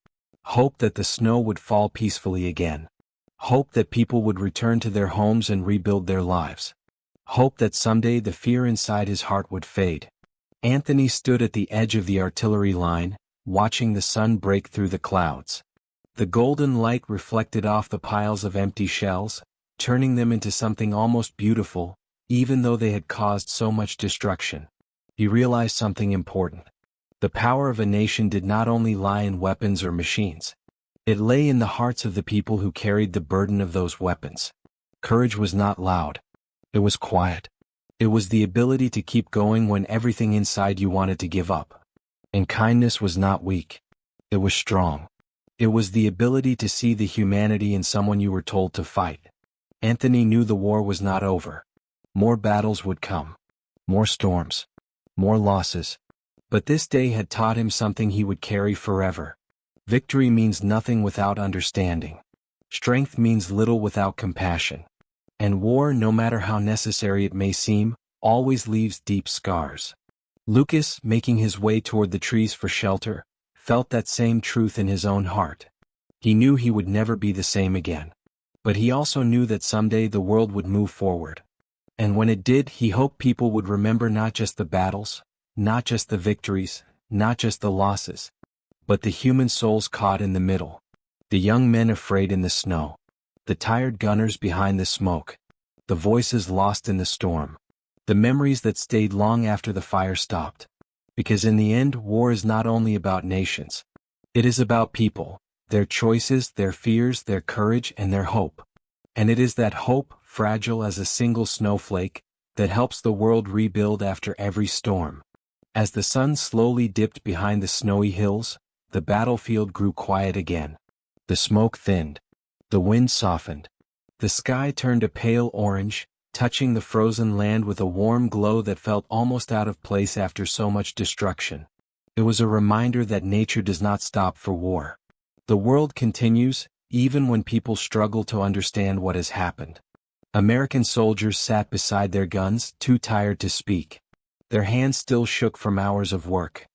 Hope that the snow would fall peacefully again. Hope that people would return to their homes and rebuild their lives. Hope that someday the fear inside his heart would fade. Anthony stood at the edge of the artillery line, watching the sun break through the clouds. The golden light reflected off the piles of empty shells, turning them into something almost beautiful, even though they had caused so much destruction. He realized something important. The power of a nation did not only lie in weapons or machines. It lay in the hearts of the people who carried the burden of those weapons. Courage was not loud. It was quiet. It was the ability to keep going when everything inside you wanted to give up. And kindness was not weak. It was strong. It was the ability to see the humanity in someone you were told to fight. Anthony knew the war was not over. More battles would come. More storms. More losses. But this day had taught him something he would carry forever. Victory means nothing without understanding. Strength means little without compassion. And war, no matter how necessary it may seem, always leaves deep scars. Lucas, making his way toward the trees for shelter, felt that same truth in his own heart. He knew he would never be the same again. But he also knew that someday the world would move forward. And when it did, he hoped people would remember not just the battles, not just the victories, not just the losses, but the human souls caught in the middle. The young men afraid in the snow. The tired gunners behind the smoke. The voices lost in the storm. The memories that stayed long after the fire stopped. Because in the end, war is not only about nations. It is about people, their choices, their fears, their courage, and their hope. And it is that hope, fragile as a single snowflake, that helps the world rebuild after every storm. As the sun slowly dipped behind the snowy hills, the battlefield grew quiet again. The smoke thinned. The wind softened. The sky turned a pale orange, touching the frozen land with a warm glow that felt almost out of place after so much destruction. It was a reminder that nature does not stop for war. The world continues, even when people struggle to understand what has happened. American soldiers sat beside their guns, too tired to speak. Their hands still shook from hours of work.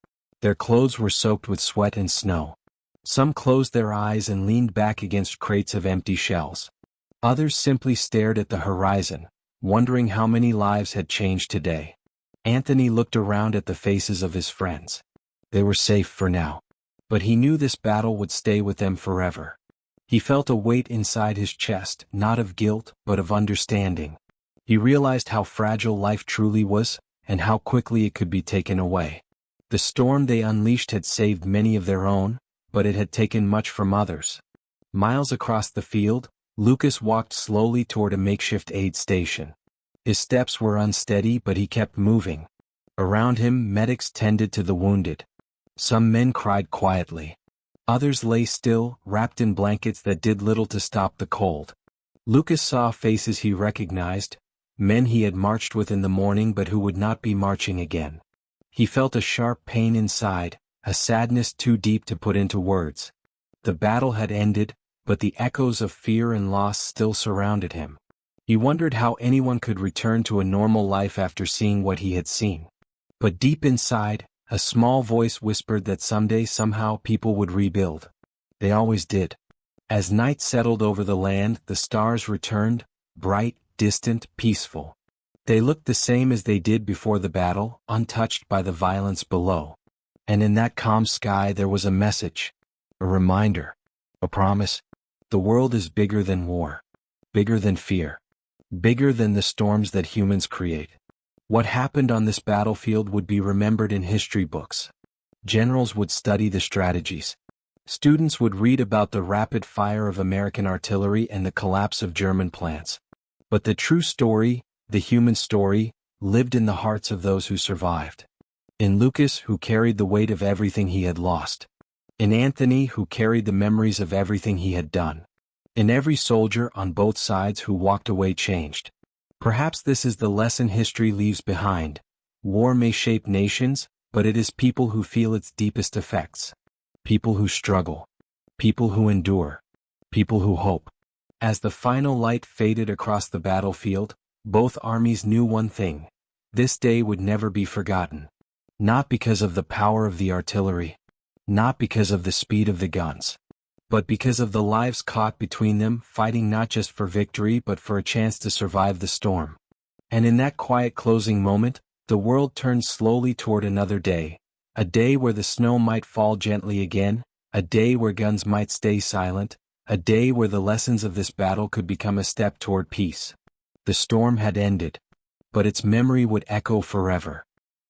Their clothes were soaked with sweat and snow. Some closed their eyes and leaned back against crates of empty shells. Others simply stared at the horizon, wondering how many lives had changed today. Anthony looked around at the faces of his friends. They were safe for now. But he knew this battle would stay with them forever. He felt a weight inside his chest, not of guilt, but of understanding. He realized how fragile life truly was, and how quickly it could be taken away. The storm they unleashed had saved many of their own, but it had taken much from others. Miles across the field, Lucas walked slowly toward a makeshift aid station. His steps were unsteady, but he kept moving. Around him, medics tended to the wounded. Some men cried quietly. Others lay still, wrapped in blankets that did little to stop the cold. Lucas saw faces he recognized, men he had marched with in the morning but who would not be marching again. He felt a sharp pain inside, a sadness too deep to put into words. The battle had ended, but the echoes of fear and loss still surrounded him. He wondered how anyone could return to a normal life after seeing what he had seen. But deep inside, a small voice whispered that someday somehow people would rebuild. They always did. As night settled over the land, the stars returned, bright, distant, peaceful. They looked the same as they did before the battle, untouched by the violence below. And in that calm sky there was a message. A reminder. A promise. The world is bigger than war. Bigger than fear. Bigger than the storms that humans create. What happened on this battlefield would be remembered in history books. Generals would study the strategies. Students would read about the rapid fire of American artillery and the collapse of German plants. But the true story, the human story, lived in the hearts of those who survived. In Lucas, who carried the weight of everything he had lost. In Anthony, who carried the memories of everything he had done. In every soldier on both sides who walked away changed. Perhaps this is the lesson history leaves behind. War may shape nations, but it is people who feel its deepest effects. People who struggle. People who endure. People who hope. As the final light faded across the battlefield, both armies knew one thing. This day would never be forgotten. Not because of the power of the artillery. Not because of the speed of the guns. But because of the lives caught between them, fighting not just for victory but for a chance to survive the storm. And in that quiet closing moment, the world turned slowly toward another day. A day where the snow might fall gently again, a day where guns might stay silent, a day where the lessons of this battle could become a step toward peace. The storm had ended. But its memory would echo forever.